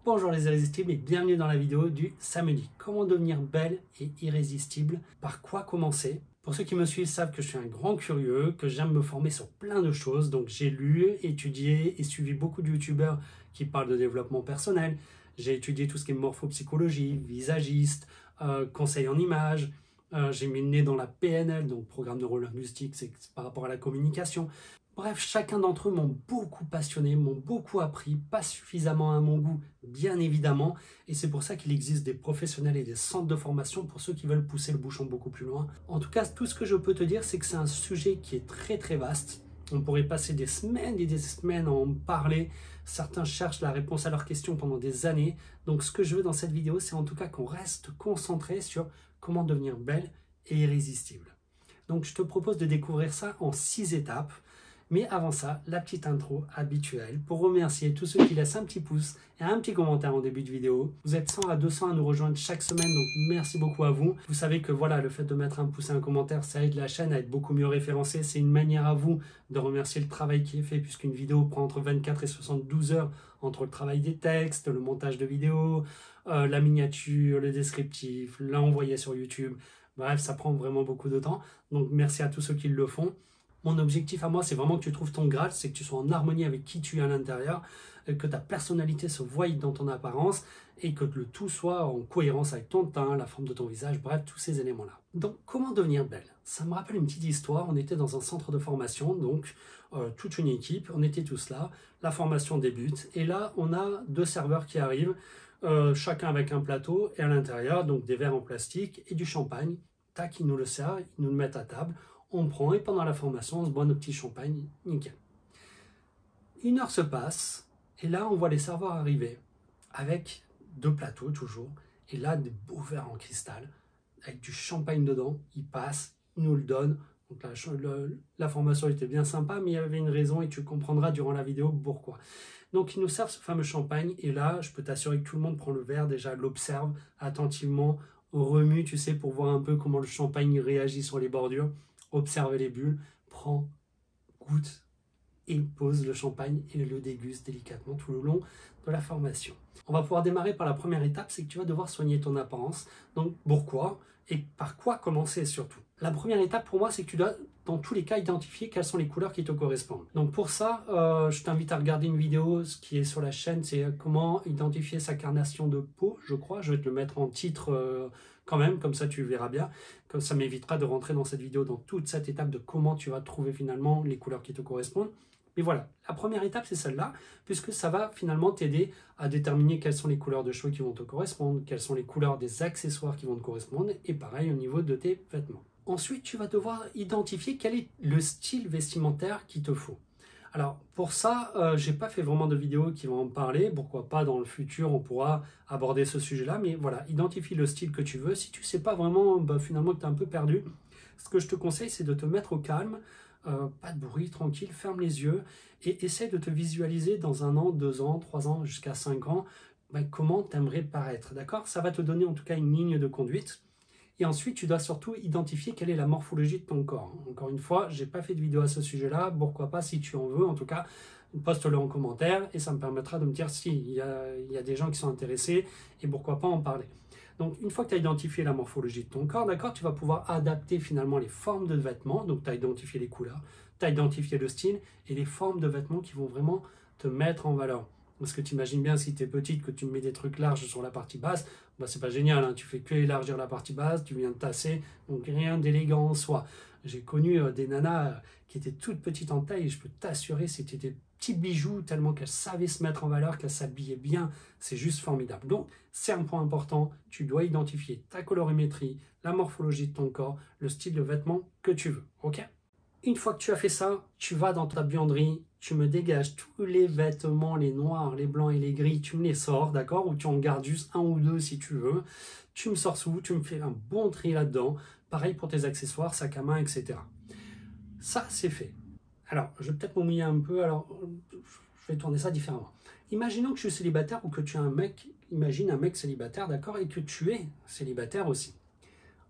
Bonjour les irrésistibles et bienvenue dans la vidéo du samedi. Comment devenir belle et irrésistible? Par quoi commencer? Pour ceux qui me suivent savent que je suis un grand curieux, que j'aime me former sur plein de choses. Donc j'ai lu, étudié et suivi beaucoup de youtubeurs qui parlent de développement personnel. J'ai étudié tout ce qui est morphopsychologie, visagiste, conseil en images. J'ai mis le nez dans la PNL, donc programme neurolinguistique, c'est par rapport à la communication. Bref, chacun d'entre eux m'ont beaucoup passionné, m'ont beaucoup appris, pas suffisamment à mon goût, bien évidemment, et c'est pour ça qu'il existe des professionnels et des centres de formation pour ceux qui veulent pousser le bouchon beaucoup plus loin. En tout cas, tout ce que je peux te dire, c'est que c'est un sujet qui est très très vaste. On pourrait passer des semaines et des semaines à en parler. Certains cherchent la réponse à leurs questions pendant des années. Donc ce que je veux dans cette vidéo, c'est en tout cas qu'on reste concentré sur comment devenir belle et irrésistible. Donc je te propose de découvrir ça en 6 étapes. Mais avant ça, la petite intro habituelle pour remercier tous ceux qui laissent un petit pouce et un petit commentaire en début de vidéo. Vous êtes 100 à 200 à nous rejoindre chaque semaine, donc merci beaucoup à vous. Vous savez que voilà, le fait de mettre un pouce et un commentaire, ça aide la chaîne à être beaucoup mieux référencée. C'est une manière à vous de remercier le travail qui est fait, puisqu'une vidéo prend entre 24 et 72 heures entre le travail des textes, le montage de vidéos, la miniature, le descriptif, l'envoyer sur YouTube. Bref, ça prend vraiment beaucoup de temps. Donc merci à tous ceux qui le font. Mon objectif à moi, c'est vraiment que tu trouves ton Graal, c'est que tu sois en harmonie avec qui tu es à l'intérieur, que ta personnalité se voie dans ton apparence et que le tout soit en cohérence avec ton teint, la forme de ton visage, bref, tous ces éléments-là. Donc, comment devenir belle? Ça me rappelle une petite histoire. On était dans un centre de formation, donc toute une équipe, on était tous là, la formation débute et là, on a 2 serveurs qui arrivent, chacun avec un plateau et à l'intérieur, donc des verres en plastique et du champagne. Tac, ils nous le servent, ils nous le mettent à table. On prend et pendant la formation, on se boit nos petits champagnes, nickel. 1 heure se passe et là, on voit les serveurs arriver avec 2 plateaux toujours et là, des beaux verres en cristal avec du champagne dedans. Ils passent, ils nous le donnent. Donc la formation était bien sympa, mais il y avait une raison et tu comprendras durant la vidéo pourquoi. Donc, ils nous servent ce fameux champagne et là, je peux t'assurer que tout le monde prend le verre, déjà l'observe attentivement, remue, tu sais, pour voir un peu comment le champagne réagit sur les bordures. Observe les bulles, prends, goûte et pose le champagne et le déguste délicatement tout le long de la formation. On va pouvoir démarrer par la première étape, c'est que tu vas devoir soigner ton apparence. Donc pourquoi et par quoi commencer surtout? La première étape pour moi, c'est que tu dois dans tous les cas identifier quelles sont les couleurs qui te correspondent. Donc pour ça, je t'invite à regarder une vidéo, ce qui est sur la chaîne, c'est comment identifier sa carnation de peau, je crois. Je vais te le mettre en titre quand même, comme ça tu verras bien. Comme ça m'évitera de rentrer dans cette vidéo dans toute cette étape de comment tu vas trouver finalement les couleurs qui te correspondent. Mais voilà, la première étape, c'est celle-là, puisque ça va finalement t'aider à déterminer quelles sont les couleurs de cheveux qui vont te correspondre, quelles sont les couleurs des accessoires qui vont te correspondre, et pareil au niveau de tes vêtements. Ensuite, tu vas devoir identifier quel est le style vestimentaire qu'il te faut. Alors, pour ça, je n'ai pas fait vraiment de vidéo qui vont en parler. Pourquoi pas dans le futur, on pourra aborder ce sujet-là. Mais voilà, identifie le style que tu veux. Si tu ne sais pas vraiment, finalement, que tu es un peu perdu, ce que je te conseille, c'est de te mettre au calme. Pas de bruit, tranquille, ferme les yeux et essaie de te visualiser dans 1 an, 2 ans, 3 ans, jusqu'à 5 ans, comment tu aimerais paraître, d'accord? Ça va te donner en tout cas une ligne de conduite. Et ensuite, tu dois surtout identifier quelle est la morphologie de ton corps. Encore une fois, je n'ai pas fait de vidéo à ce sujet-là. Pourquoi pas, si tu en veux, en tout cas, poste-le en commentaire et ça me permettra de me dire s'il y a des gens qui sont intéressés et pourquoi pas en parler. Donc, une fois que tu as identifié la morphologie de ton corps, d'accord, tu vas pouvoir adapter finalement les formes de vêtements. Donc, tu as identifié les couleurs, tu as identifié le style et les formes de vêtements qui vont vraiment te mettre en valeur. Parce que tu imagines bien, si tu es petite, que tu mets des trucs larges sur la partie basse, c'est pas génial, hein. Tu fais que élargir la partie basse, tu viens de tasser, donc rien d'élégant en soi. J'ai connu des nanas qui étaient toutes petites en taille et je peux t'assurer, c'était des petits bijoux tellement qu'elles savaient se mettre en valeur, qu'elles s'habillaient bien, c'est juste formidable. Donc, c'est un point important, tu dois identifier ta colorimétrie, la morphologie de ton corps, le style de vêtements que tu veux, ok? Une fois que tu as fait ça, tu vas dans ta buanderie, tu me dégages tous les vêtements, les noirs, les blancs et les gris, tu me les sors, d'accord? Ou tu en gardes juste 1 ou 2 si tu veux. Tu me sors sous, tu me fais un bon tri là-dedans. Pareil pour tes accessoires, sac à main, etc. Ça, c'est fait. Alors, je vais peut-être me mouiller un peu, alors je vais tourner ça différemment. Imaginons que je suis célibataire ou que tu es un mec, imagine un mec célibataire, d'accord? Et que tu es célibataire aussi.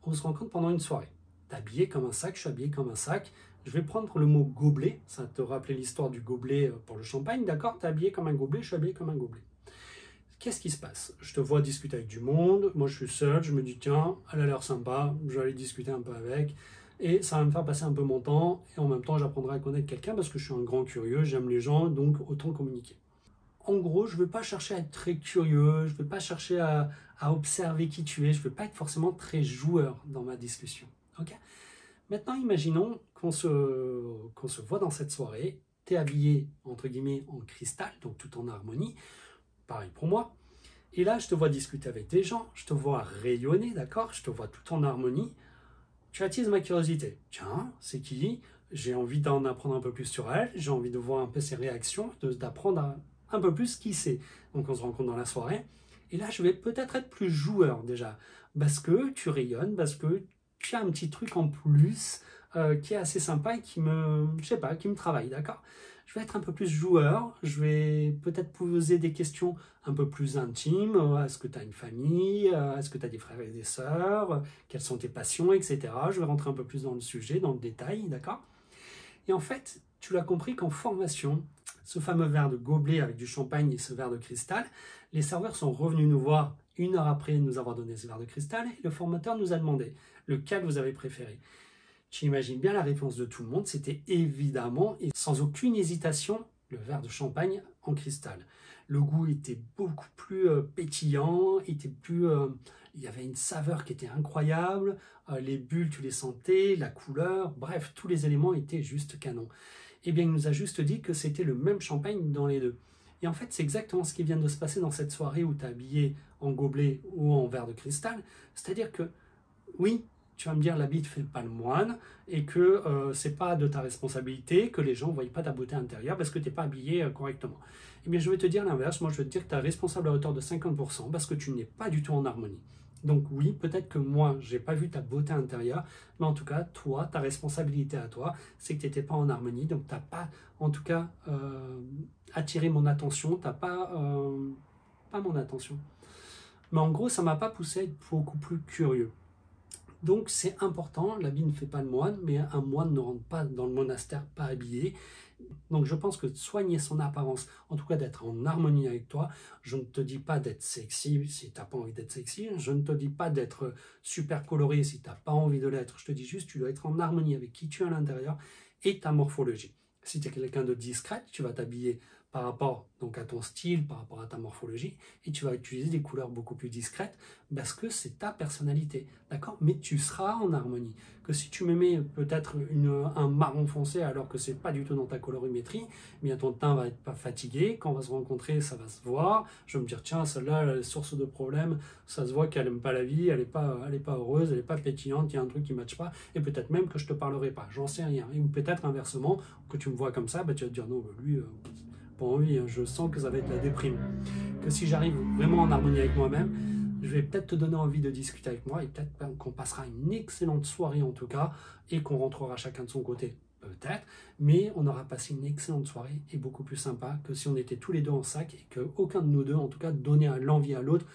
On se rencontre pendant une soirée. Tu es habillé comme un sac, je suis habillé comme un sac. Je vais prendre le mot gobelet, ça te rappelait l'histoire du gobelet pour le champagne, d'accord? Tu es habillé comme un gobelet, je suis habillé comme un gobelet. qu'est-ce qui se passe? Je te vois discuter avec du monde, moi je suis seul, je me dis tiens, elle a l'air sympa, je vais aller discuter un peu avec, et ça va me faire passer un peu mon temps, et en même temps j'apprendrai à connaître quelqu'un parce que je suis un grand curieux, j'aime les gens, donc autant communiquer. En gros, je ne veux pas chercher à être très curieux, je ne veux pas chercher à observer qui tu es, je ne veux pas être forcément très joueur dans ma discussion. Ok. Maintenant, imaginons qu'on se voit dans cette soirée, tu es habillé entre guillemets en cristal, donc tout en harmonie, pareil pour moi. Et là, je te vois discuter avec des gens, je te vois rayonner, d'accord? Je te vois tout en harmonie. Tu attises ma curiosité. Tiens, c'est qui? J'ai envie d'en apprendre un peu plus sur elle, j'ai envie de voir un peu ses réactions, d'apprendre un peu plus qui c'est. Donc on se rencontre dans la soirée. Et là, je vais peut-être être plus joueur déjà, parce que tu rayonnes, parce que tu as un petit truc en plus qui est assez sympa et je sais pas, qui me travaille, d'accord? Je vais être un peu plus joueur, je vais peut-être poser des questions un peu plus intimes. Est-ce que tu as une famille? Est-ce que tu as des frères et des sœurs? Quelles sont tes passions, etc. Je vais rentrer un peu plus dans le sujet, dans le détail, d'accord? Et en fait, tu l'as compris qu'en formation, ce fameux verre de gobelet avec du champagne et ce verre de cristal, les serveurs sont revenus nous voir 1 heure après nous avoir donné ce verre de cristal et le formateur nous a demandé lequel vous avez préféré. Tu imagines bien la réponse de tout le monde, c'était évidemment et sans aucune hésitation le verre de champagne en cristal. Le goût était beaucoup plus pétillant, il y avait une saveur qui était incroyable, les bulles tu les sentais, la couleur, bref, tous les éléments étaient juste canon. Eh bien, il nous a juste dit que c'était le même champagne dans les deux. Et en fait, c'est exactement ce qui vient de se passer dans cette soirée où tu es habillé en gobelet ou en verre de cristal. C'est-à-dire que, oui, tu vas me dire l'habit ne fait pas le moine et que c'est pas de ta responsabilité que les gens ne voient pas ta beauté intérieure parce que tu n'es pas habillé correctement. Eh bien, je vais te dire l'inverse. Moi, je vais te dire que tu es responsable à hauteur de 50% parce que tu n'es pas du tout en harmonie. Donc oui, peut-être que moi, j'ai pas vu ta beauté intérieure, mais en tout cas, toi, ta responsabilité à toi, c'est que tu n'étais pas en harmonie, donc tu n'as pas, en tout cas, attiré mon attention, tu n'as pas mon attention. Mais en gros, ça m'a pas poussé à être beaucoup plus curieux. Donc c'est important, l'habit ne fait pas le moine, mais un moine ne rentre pas dans le monastère pas habillé. Donc je pense que soigner son apparence, en tout cas d'être en harmonie avec toi, je ne te dis pas d'être sexy si tu n'as pas envie d'être sexy, je ne te dis pas d'être super coloré si tu n'as pas envie de l'être, je te dis juste tu dois être en harmonie avec qui tu es à l'intérieur et ta morphologie. Si tu es quelqu'un de discret, tu vas t'habiller par rapport donc, à ton style, par rapport à ta morphologie, et tu vas utiliser des couleurs beaucoup plus discrètes parce que c'est ta personnalité, d'accord? Mais tu seras en harmonie. Que si tu me mets peut-être un marron foncé alors que c'est pas du tout dans ta colorimétrie, eh bien ton teint va être pas fatigué, quand on va se rencontrer, ça va se voir, je vais me dire tiens, celle-là, elle a source de problème, ça se voit qu'elle aime pas la vie, elle est pas heureuse, elle est pas pétillante, il y a un truc qui ne matche pas, et peut-être même que je te parlerai pas, j'en sais rien. Ou peut-être inversement, que tu me vois comme ça, bah, tu vas te dire non, bah, lui, pas envie, hein, je sens que ça va être la déprime. Que si j'arrive vraiment en harmonie avec moi-même, je vais peut-être te donner envie de discuter avec moi et peut-être qu'on passera une excellente soirée en tout cas et qu'on rentrera chacun de son côté, peut-être, mais on aura passé une excellente soirée et beaucoup plus sympa que si on était tous les deux en sac et qu'aucun de nous deux, en tout cas, donnait l'envie à l'autre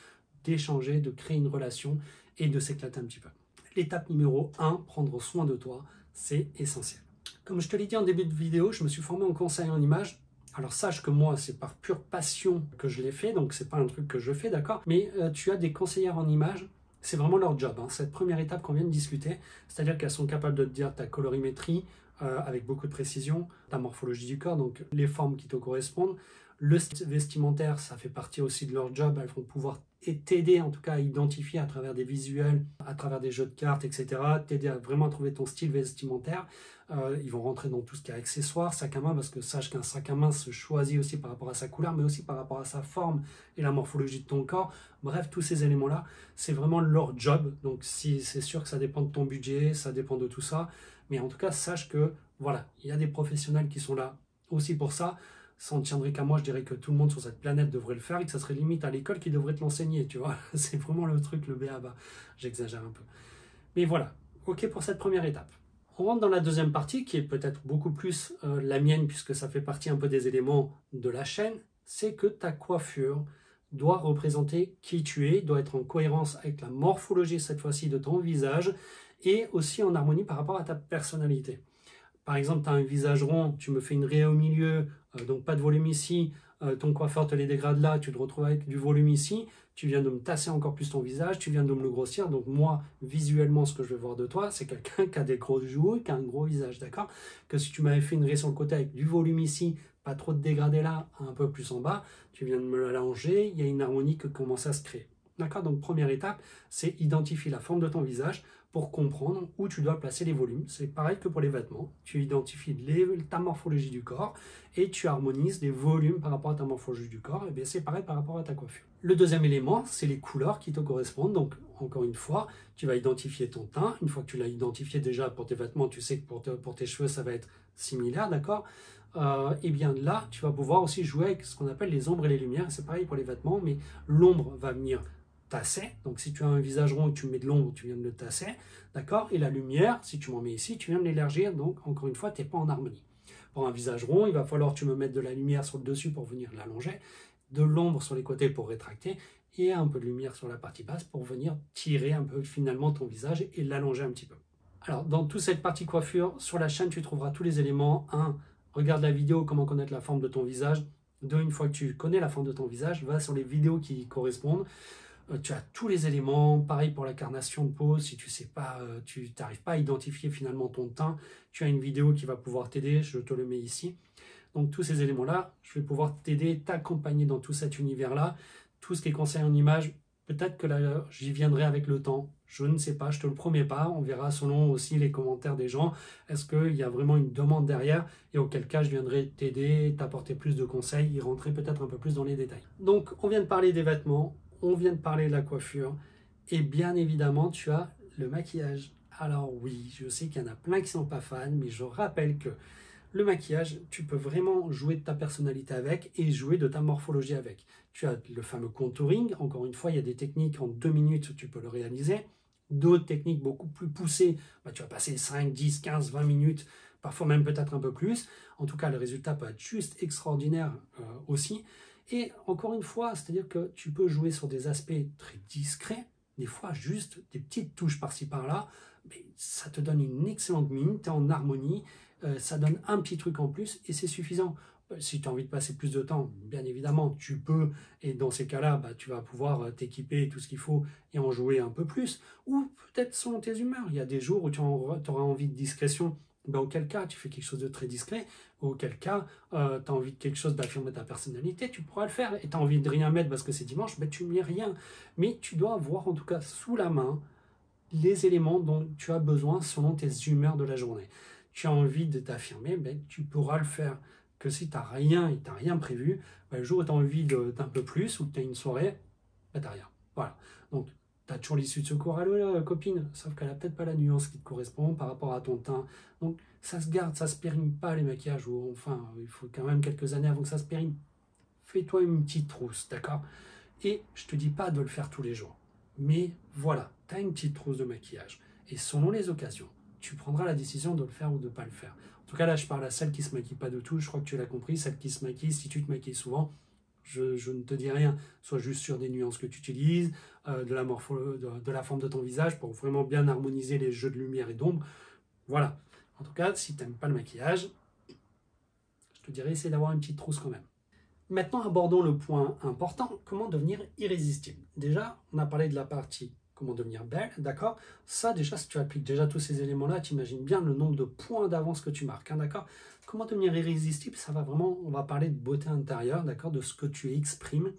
d'échanger, de créer une relation et de s'éclater un petit peu. L'étape numéro 1, prendre soin de toi, c'est essentiel. Comme je te l'ai dit en début de vidéo, je me suis formé en conseil en images. Alors sache que moi, c'est par pure passion que je l'ai fait, donc c'est pas un truc que je fais, d'accord? Mais tu as des conseillères en images, c'est vraiment leur job, hein. Cette première étape qu'on vient de discuter, c'est-à-dire qu'elles sont capables de te dire ta colorimétrie avec beaucoup de précision, ta morphologie du corps, donc les formes qui te correspondent. Le style vestimentaire, ça fait partie aussi de leur job, elles vont pouvoir t'aider en tout cas à identifier à travers des visuels, à travers des jeux de cartes, etc., t'aider à vraiment trouver ton style vestimentaire. Ils vont rentrer dans tout ce qui est accessoires, sac à main, parce que sache qu'un sac à main se choisit aussi par rapport à sa couleur, mais aussi par rapport à sa forme et la morphologie de ton corps. Bref, tous ces éléments-là, c'est vraiment leur job. Donc si c'est sûr que ça dépend de ton budget, ça dépend de tout ça. Mais en tout cas, sache que voilà, il y a des professionnels qui sont là aussi pour ça. Ça ne tiendrait qu'à moi, je dirais que tout le monde sur cette planète devrait le faire et que ça serait limite à l'école qui devrait te l'enseigner, tu vois. C'est vraiment le truc, le b.a.-ba. J'exagère un peu. Mais voilà, ok pour cette première étape. On rentre dans la deuxième partie qui est peut-être beaucoup plus la mienne puisque ça fait partie un peu des éléments de la chaîne, c'est que ta coiffure doit représenter qui tu es, doit être en cohérence avec la morphologie cette fois-ci de ton visage et aussi en harmonie par rapport à ta personnalité. Par exemple, tu as un visage rond, tu me fais une raie au milieu, donc pas de volume ici, ton coiffeur te les dégrade là, tu te retrouves avec du volume ici, tu viens de me tasser encore plus ton visage, tu viens de me le grossir. Donc moi, visuellement, ce que je vais voir de toi, c'est quelqu'un qui a des grosses joues, qui a un gros visage, d'accord? Que si tu m'avais fait une raie sur le côté avec du volume ici, pas trop de dégradé là, un peu plus en bas, tu viens de me l'allonger, il y a une harmonie qui commence à se créer. D'accord? Donc première étape, c'est identifier la forme de ton visage pour comprendre où tu dois placer les volumes. C'est pareil que pour les vêtements. Tu identifies ta morphologie du corps et tu harmonises les volumes par rapport à ta morphologie du corps. Et bien c'est pareil par rapport à ta coiffure. Le deuxième élément, c'est les couleurs qui te correspondent. Donc encore une fois, tu vas identifier ton teint. Une fois que tu l'as identifié déjà pour tes vêtements, tu sais que pour tes cheveux, ça va être similaire, d'accord? Et bien là, tu vas pouvoir aussi jouer avec ce qu'on appelle les ombres et les lumières. C'est pareil pour les vêtements, mais l'ombre va venir tasser. Donc si tu as un visage rond et que tu mets de l'ombre, tu viens de le tasser, d'accord? Et la lumière, si tu m'en mets ici, tu viens de l'élargir. Donc encore une fois, tu n'es pas en harmonie. Pour un visage rond, il va falloir que tu me mettes de la lumière sur le dessus pour venir l'allonger, de l'ombre sur les côtés pour rétracter, et un peu de lumière sur la partie basse pour venir tirer un peu finalement ton visage et l'allonger un petit peu. Alors dans toute cette partie coiffure, sur la chaîne, tu trouveras tous les éléments. 1. Regarde la vidéo, comment connaître la forme de ton visage. 2. Une fois que tu connais la forme de ton visage, va sur les vidéos qui y correspondent. Tu as tous les éléments, pareil pour la carnation de peau, si tu sais pas, tu n'arrives pas à identifier finalement ton teint, tu as une vidéo qui va pouvoir t'aider, je te le mets ici. Donc tous ces éléments-là, je vais pouvoir t'aider, t'accompagner dans tout cet univers-là. Tout ce qui est conseil en image, peut-être que là, j'y viendrai avec le temps. Je ne sais pas, je te le promets pas. On verra selon aussi les commentaires des gens. Est-ce qu'il y a vraiment une demande derrière? Et auquel cas, je viendrai t'aider, t'apporter plus de conseils, y rentrer peut-être un peu plus dans les détails. Donc, on vient de parler des vêtements, on vient de parler de la coiffure. Et bien évidemment, tu as le maquillage. Alors oui, je sais qu'il y en a plein qui ne sont pas fans, mais je rappelle que le maquillage, tu peux vraiment jouer de ta personnalité avec et jouer de ta morphologie avec. Tu as le fameux contouring. Encore une fois, il y a des techniques en 2 minutes où tu peux le réaliser. D'autres techniques beaucoup plus poussées, tu vas passer 5, 10, 15, 20 minutes, parfois même peut-être un peu plus. En tout cas, le résultat peut être juste extraordinaire aussi. Et encore une fois, c'est-à-dire que tu peux jouer sur des aspects très discrets, des fois juste des petites touches par-ci par-là, mais ça te donne une excellente mine, tu es en harmonie, ça donne un petit truc en plus et c'est suffisant. Si tu as envie de passer plus de temps, bien évidemment, tu peux, et dans ces cas-là, tu vas pouvoir t'équiper tout ce qu'il faut et en jouer un peu plus. Ou peut-être selon tes humeurs. Il y a des jours où tu auras envie de discrétion. Auquel cas, tu fais quelque chose de très discret. Auquel cas, tu as envie de quelque chose d'affirmer ta personnalité, tu pourras le faire. Et tu as envie de rien mettre parce que c'est dimanche, tu ne mets rien. Mais tu dois avoir en tout cas sous la main les éléments dont tu as besoin selon tes humeurs de la journée. Tu as envie de t'affirmer, tu pourras le faire. Que si tu n'as rien et tu n'as rien prévu, le jour où tu as envie d'un peu plus ou que tu as une soirée, tu n'as rien. Voilà. Donc, tu as toujours l'issue de secours. Allô, copine, sauf qu'elle n'a peut-être pas la nuance qui te correspond par rapport à ton teint. Donc, ça se garde, ça ne se périme pas les maquillages. Ou enfin, il faut quand même quelques années avant que ça se périme. Fais-toi une petite trousse, d'accord? Et je ne te dis pas de le faire tous les jours. Mais voilà, tu as une petite trousse de maquillage. Et selon les occasions, tu prendras la décision de le faire ou de ne pas le faire. En tout cas, là, je parle à celle qui ne se maquille pas de tout. Je crois que tu l'as compris. Celle qui se maquille, si tu te maquilles souvent, je ne te dis rien. Sois juste sur des nuances que tu utilises, de la forme de ton visage pour vraiment bien harmoniser les jeux de lumière et d'ombre. Voilà. En tout cas, si tu n'aimes pas le maquillage, je te dirais essayer d'avoir une petite trousse quand même. Maintenant, abordons le point important, comment devenir irrésistible. Déjà, on a parlé de la partie comment devenir belle, d'accord? Ça, déjà, si tu appliques déjà tous ces éléments-là, tu imagines bien le nombre de points d'avance que tu marques, hein, d'accord? Comment devenir irrésistible, ça va vraiment, on va parler de beauté intérieure, d'accord? De ce que tu exprimes.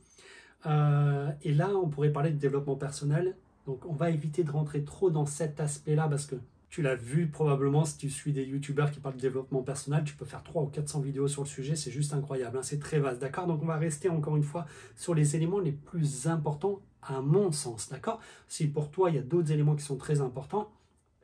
Et là, on pourrait parler de développement personnel. Donc, on va éviter de rentrer trop dans cet aspect-là parce que tu l'as vu probablement si tu suis des youtubeurs qui parlent de développement personnel, tu peux faire 300 ou 400 vidéos sur le sujet, c'est juste incroyable, hein, c'est très vaste, d'accord? Donc on va rester encore une fois sur les éléments les plus importants à mon sens, d'accord? Si pour toi il y a d'autres éléments qui sont très importants,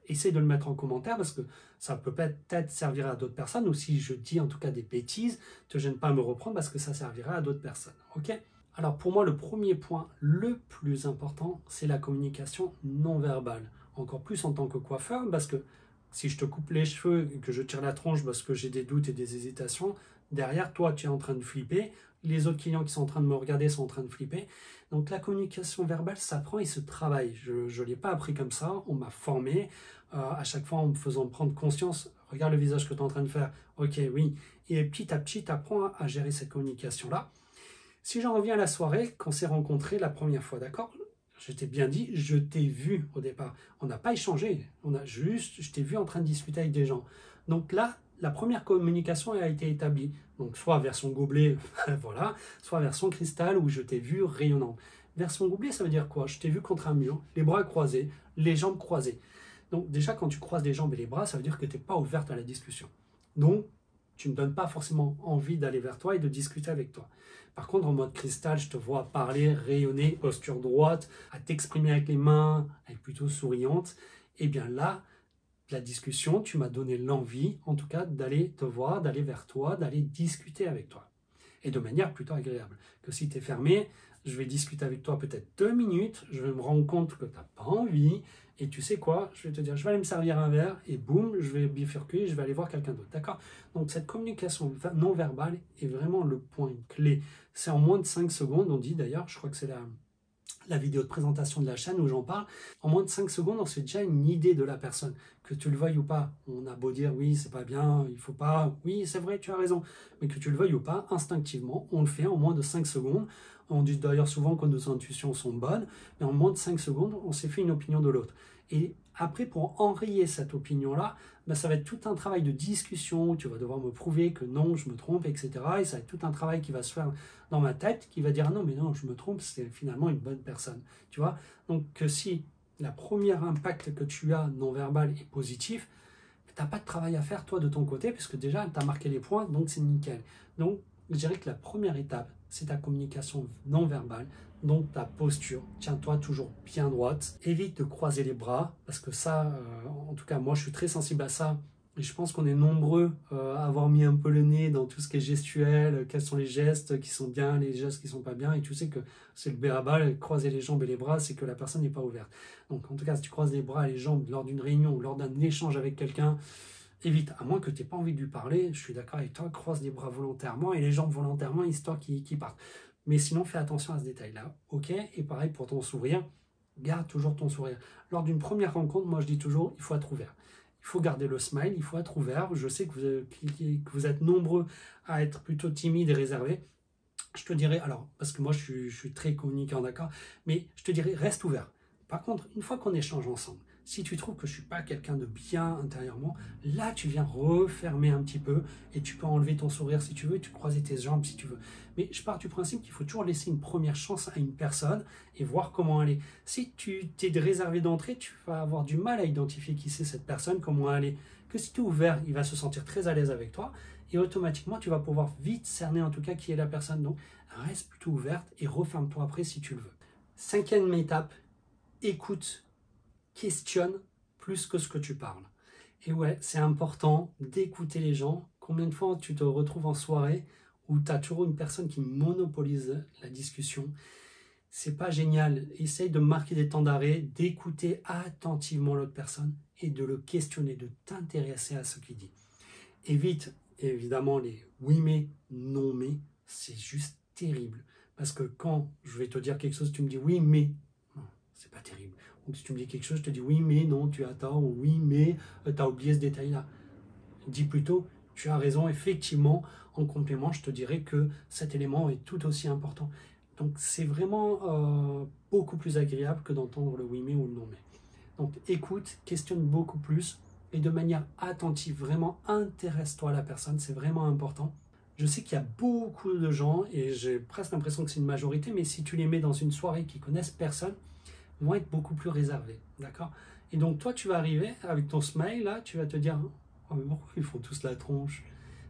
essaye de le mettre en commentaire parce que ça peut peut-être servir à d'autres personnes, ou si je dis en tout cas des bêtises, ne te gêne pas à me reprendre parce que ça servira à d'autres personnes, ok? Alors pour moi, le premier point le plus important, c'est la communication non verbale. Encore plus en tant que coiffeur, parce que si je te coupe les cheveux et que je tire la tronche parce que j'ai des doutes et des hésitations, derrière toi, tu es en train de flipper, les autres clients qui sont en train de me regarder sont en train de flipper. Donc la communication verbale s'apprend et se travaille. Je ne l'ai pas appris comme ça, on m'a formé à chaque fois en me faisant prendre conscience, regarde le visage que tu es en train de faire, ok, oui, et petit à petit, tu apprends à gérer cette communication-là. Si j'en reviens à la soirée, qu'on s'est rencontrés la première fois, d'accord? Je t'ai bien dit, je t'ai vu au départ. On n'a pas échangé, je t'ai vu en train de discuter avec des gens. Donc là, la première communication a été établie. Donc soit version gobelet, voilà, soit version cristal où je t'ai vu rayonnant. Version gobelet, ça veut dire quoi? Je t'ai vu contre un mur, les bras croisés, les jambes croisées. Donc déjà, quand tu croises les jambes et les bras, ça veut dire que tu n'es pas ouverte à la discussion. Donc, tu ne me donnes pas forcément envie d'aller vers toi et de discuter avec toi. Par contre, en mode cristal, je te vois parler, rayonner, posture droite, à t'exprimer avec les mains, être plutôt souriante. Et bien là, la discussion, tu m'as donné l'envie, en tout cas, d'aller te voir, d'aller vers toi, d'aller discuter avec toi. Et de manière plutôt agréable. Que si tu es fermé, je vais discuter avec toi peut-être 2 minutes, je vais me rendre compte que tu n'as pas envie, et tu sais quoi, je vais te dire, je vais aller me servir un verre, et boum, je vais bifurquer, je vais aller voir quelqu'un d'autre, d'accord? Donc cette communication non verbale est vraiment le point clé. C'est en moins de 5 secondes, on dit d'ailleurs, je crois que c'est la vidéo de présentation de la chaîne où j'en parle, en moins de 5 secondes, on se fait déjà une idée de la personne, que tu le veuilles ou pas. On a beau dire oui, c'est pas bien, il faut pas, oui, c'est vrai, tu as raison, mais que tu le veuilles ou pas, instinctivement, on le fait en moins de 5 secondes. On dit d'ailleurs souvent que nos intuitions sont bonnes, mais en moins de 5 secondes, on s'est fait une opinion de l'autre. Et après, pour enrayer cette opinion-là, ben, ça va être tout un travail de discussion où tu vas devoir me prouver que non, je me trompe, etc. Et ça va être tout un travail qui va se faire dans ma tête qui va dire ah non, mais non, je me trompe, c'est finalement une bonne personne. Tu vois? Donc, que si la première impact que tu as non-verbal est positif, tu n'as pas de travail à faire toi de ton côté, puisque déjà, tu as marqué les points, donc c'est nickel. Donc, je dirais que la première étape, c'est ta communication non-verbale, donc ta posture. Tiens-toi toujours bien droite. Évite de croiser les bras, parce que ça, en tout cas, moi, je suis très sensible à ça. Et je pense qu'on est nombreux à avoir mis un peu le nez dans tout ce qui est gestuel, quels sont les gestes qui sont bien, les gestes qui sont pas bien. Et tu sais que c'est le béaba, croiser les jambes et les bras, c'est que la personne n'est pas ouverte. Donc en tout cas, si tu croises les bras et les jambes lors d'une réunion ou lors d'un échange avec quelqu'un, évite, à moins que tu n'aies pas envie de lui parler, je suis d'accord avec toi, croise les bras volontairement et les jambes volontairement, histoire qu'ils partent. Mais sinon, fais attention à ce détail-là, ok? Et pareil pour ton sourire, garde toujours ton sourire. Lors d'une première rencontre, moi je dis toujours, il faut être ouvert. Il faut garder le smile, il faut être ouvert. Je sais que vous êtes nombreux à être plutôt timide et réservé. Je te dirais, alors, parce que moi je suis très communicant, d'accord? Mais je te dirais, reste ouvert. Par contre, une fois qu'on échange ensemble, si tu trouves que je ne suis pas quelqu'un de bien intérieurement, là tu viens refermer un petit peu et tu peux enlever ton sourire si tu veux, et tu croiser tes jambes si tu veux. Mais je pars du principe qu'il faut toujours laisser une première chance à une personne et voir comment elle est. Si tu t'es réservé d'entrée, tu vas avoir du mal à identifier qui c'est cette personne, comment elle est. Que si tu es ouvert, il va se sentir très à l'aise avec toi et automatiquement tu vas pouvoir vite cerner en tout cas qui est la personne. Donc reste plutôt ouverte et referme-toi après si tu le veux. Cinquième étape, écoute, questionne plus que ce que tu parles. Et ouais, c'est important d'écouter les gens. Combien de fois tu te retrouves en soirée où tu as toujours une personne qui monopolise la discussion? C'est pas génial. Essaye de marquer des temps d'arrêt, d'écouter attentivement l'autre personne et de le questionner, de t'intéresser à ce qu'il dit. Évite évidemment les oui mais, non mais, c'est juste terrible. Parce que quand je vais te dire quelque chose, tu me dis oui mais, c'est pas terrible. Donc si tu me dis quelque chose, je te dis oui mais non, tu as tort, ou oui mais tu as oublié ce détail-là. Dis plutôt, tu as raison, effectivement, en complément, je te dirais que cet élément est tout aussi important. Donc c'est vraiment beaucoup plus agréable que d'entendre le oui mais ou le non mais. Donc écoute, questionne beaucoup plus et de manière attentive, vraiment intéresse-toi à la personne, c'est vraiment important. Je sais qu'il y a beaucoup de gens, et j'ai presque l'impression que c'est une majorité, mais si tu les mets dans une soirée qui connaissent personne, vont être beaucoup plus réservés, d'accord? Et donc toi, tu vas arriver avec ton smile, là, tu vas te dire, oh, mais pourquoi ils font tous la tronche?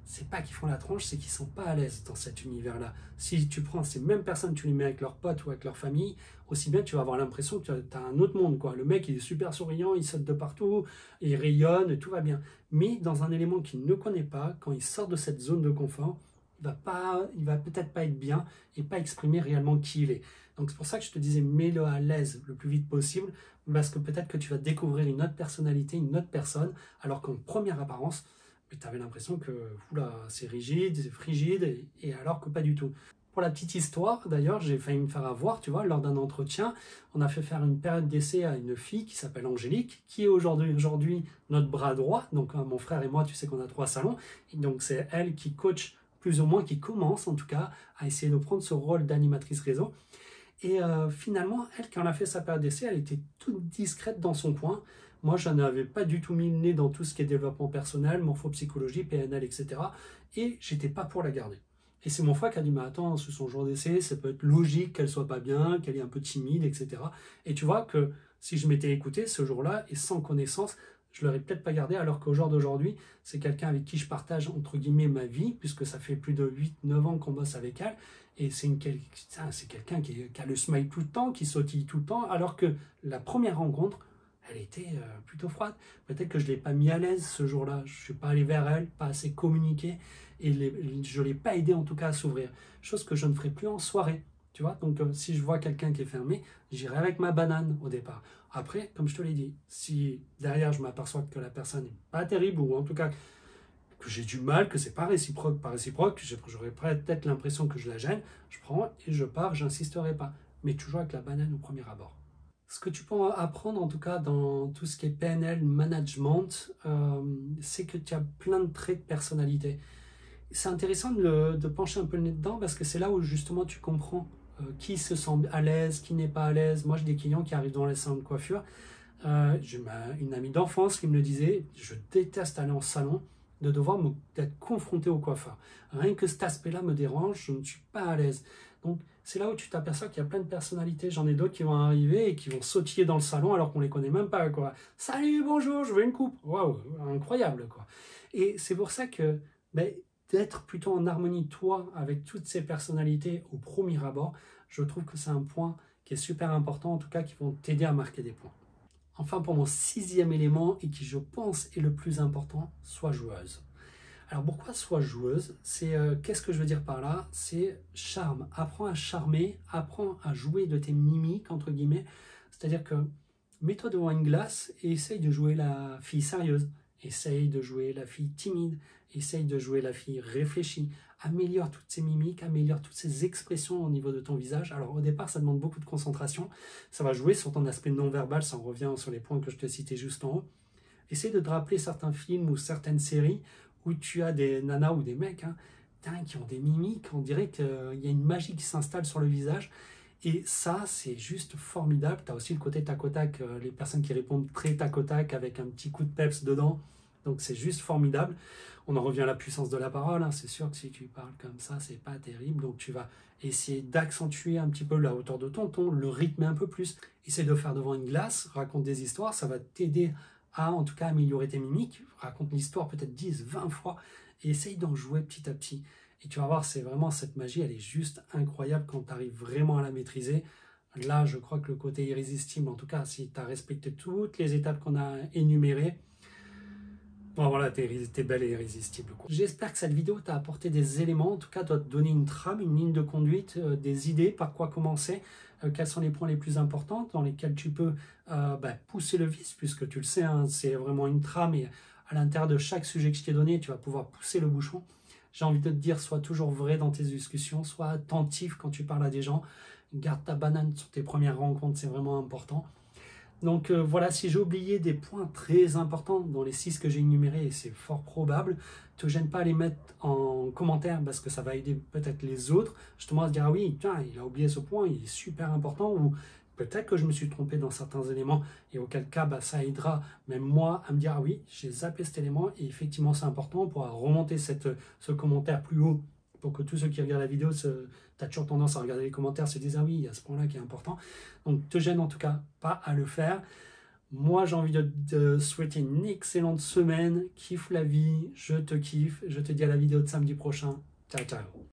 C'est pas qu'ils font la tronche, c'est qu'ils sont pas à l'aise dans cet univers-là. Si tu prends ces mêmes personnes, tu les mets avec leurs potes ou avec leur famille, aussi bien tu vas avoir l'impression que tu as un autre monde, quoi. Le mec, il est super souriant, il saute de partout, il rayonne, tout va bien. Mais dans un élément qu'il ne connaît pas, quand il sort de cette zone de confort, il va peut-être pas être bien et pas exprimer réellement qui il est. Donc c'est pour ça que je te disais, mets-le à l'aise le plus vite possible, parce que peut-être que tu vas découvrir une autre personnalité, une autre personne, alors qu'en première apparence, tu avais l'impression que c'est rigide, c'est frigide, et alors que pas du tout. Pour la petite histoire, d'ailleurs, j'ai failli me faire avoir, tu vois, lors d'un entretien, on a fait faire une période d'essai à une fille qui s'appelle Angélique, qui est aujourd'hui notre bras droit. Donc mon frère et moi, tu sais qu'on a 3 salons, et donc c'est elle qui coach plus ou moins, qui commence en tout cas à essayer de prendre ce rôle d'animatrice réseau. Et finalement, elle, quand elle a fait sa période d'essai, elle était toute discrète dans son coin. Moi, je n'avais pas du tout mis le nez dans tout ce qui est développement personnel, morphopsychologie, PNL, etc. Et j'étais pas pour la garder. Et c'est mon frère qui a dit, mais attends, c'est son jour d'essai, ça peut être logique qu'elle soit pas bien, qu'elle est un peu timide, etc. Et tu vois que si je m'étais écouté ce jour-là, et sans connaissance, je l'aurais peut-être pas gardé, alors qu'au jour d'aujourd'hui, c'est quelqu'un avec qui je partage, entre guillemets, ma vie, puisque ça fait plus de 8-9 ans qu'on bosse avec elle, et c'est quelqu'un qui a le smile tout le temps, qui sautille tout le temps, alors que la première rencontre, elle était plutôt froide. Peut-être que je ne l'ai pas mis à l'aise ce jour-là, je ne suis pas allé vers elle, pas assez communiqué, et je ne l'ai pas aidé en tout cas à s'ouvrir. Chose que je ne ferai plus en soirée. Tu vois, donc si je vois quelqu'un qui est fermé, j'irai avec ma banane au départ. Après, comme je te l'ai dit, si derrière je m'aperçois que la personne n'est pas terrible, ou en tout cas que j'ai du mal, que c'est pas réciproque, j'aurais peut-être l'impression que je la gêne, je prends et je pars, j'insisterai pas. Mais toujours avec la banane au premier abord. Ce que tu peux apprendre en tout cas dans tout ce qui est PNL, management, c'est que tu as plein de traits de personnalité. C'est intéressant de pencher un peu le nez dedans parce que c'est là où justement tu comprends qui se sent à l'aise, qui n'est pas à l'aise. Moi j'ai des clients qui arrivent dans les salons de coiffure. J'ai une amie d'enfance qui me le disait, je déteste aller en salon, de devoir être confronté au coiffeur. Rien que cet aspect-là me dérange, je ne suis pas à l'aise. Donc c'est là où tu t'aperçois qu'il y a plein de personnalités. J'en ai d'autres qui vont arriver et qui vont sautiller dans le salon alors qu'on les connaît même pas, quoi. Salut, bonjour, je veux une coupe. Waouh, incroyable, quoi. Et c'est pour ça que d'être plutôt en harmonie, toi, avec toutes ces personnalités au premier abord, je trouve que c'est un point qui est super important, en tout cas qui vont t'aider à marquer des points. Enfin, pour mon 6e élément, et qui je pense est le plus important, sois joueuse. Alors pourquoi sois joueuse? Qu'est-ce que je veux dire par là? C'est charme. Apprends à charmer, apprends à jouer de tes mimiques, entre guillemets. C'est-à-dire que mets-toi devant une glace et essaye de jouer la fille sérieuse. Essaye de jouer la fille timide. Essaye de jouer la fille réfléchie. Améliore toutes ces mimiques, améliore toutes ces expressions au niveau de ton visage. Alors au départ, ça demande beaucoup de concentration. Ça va jouer sur ton aspect non-verbal, ça en revient sur les points que je te citais juste en haut. Essaye de te rappeler certains films ou certaines séries où tu as des nanas ou des mecs qui ont des mimiques, on dirait qu'il y a une magie qui s'installe sur le visage. Et ça, c'est juste formidable. Tu as aussi le côté tac au tac, les personnes qui répondent très tac au tac avec un petit coup de peps dedans. Donc c'est juste formidable. On en revient à la puissance de la parole. C'est sûr que si tu parles comme ça, c'est pas terrible. Donc tu vas essayer d'accentuer un petit peu la hauteur de ton ton, le rythme un peu plus. Essaye de faire devant une glace, raconte des histoires, ça va t'aider à en tout cas améliorer tes mimiques. Raconte l'histoire peut-être 10, 20 fois et essaye d'en jouer petit à petit. Et tu vas voir, c'est vraiment cette magie, elle est juste incroyable quand tu arrives vraiment à la maîtriser. Là, je crois que le côté irrésistible, en tout cas, si tu as respecté toutes les étapes qu'on a énumérées, bon, voilà, t'es belle et irrésistible. J'espère que cette vidéo t'a apporté des éléments, en tout cas, doit te donner une trame, une ligne de conduite, des idées, par quoi commencer, quels sont les points les plus importants dans lesquels tu peux pousser le vice, puisque tu le sais, c'est vraiment une trame et à l'intérieur de chaque sujet que je t'ai donné, tu vas pouvoir pousser le bouchon. J'ai envie de te dire, sois toujours vrai dans tes discussions, sois attentif quand tu parles à des gens, garde ta banane sur tes premières rencontres, c'est vraiment important. Donc voilà, si j'ai oublié des points très importants dans les 6 que j'ai énumérés, et c'est fort probable, ne te gêne pas à les mettre en commentaire parce que ça va aider peut-être les autres, justement à se dire, ah oui, tiens, il a oublié ce point, il est super important, ou peut-être que je me suis trompé dans certains éléments, et auquel cas, ça aidera même moi à me dire, ah oui, j'ai zappé cet élément, et effectivement c'est important, on pourra remonter ce commentaire plus haut, pour que tous ceux qui regardent la vidéo, tu as toujours tendance à regarder les commentaires, se disent, ah oui, il y a ce point-là qui est important. Donc, te gêne en tout cas pas à le faire. Moi, j'ai envie de te souhaiter une excellente semaine. Kiffe la vie, je te kiffe. Je te dis à la vidéo de samedi prochain. Ciao, ciao.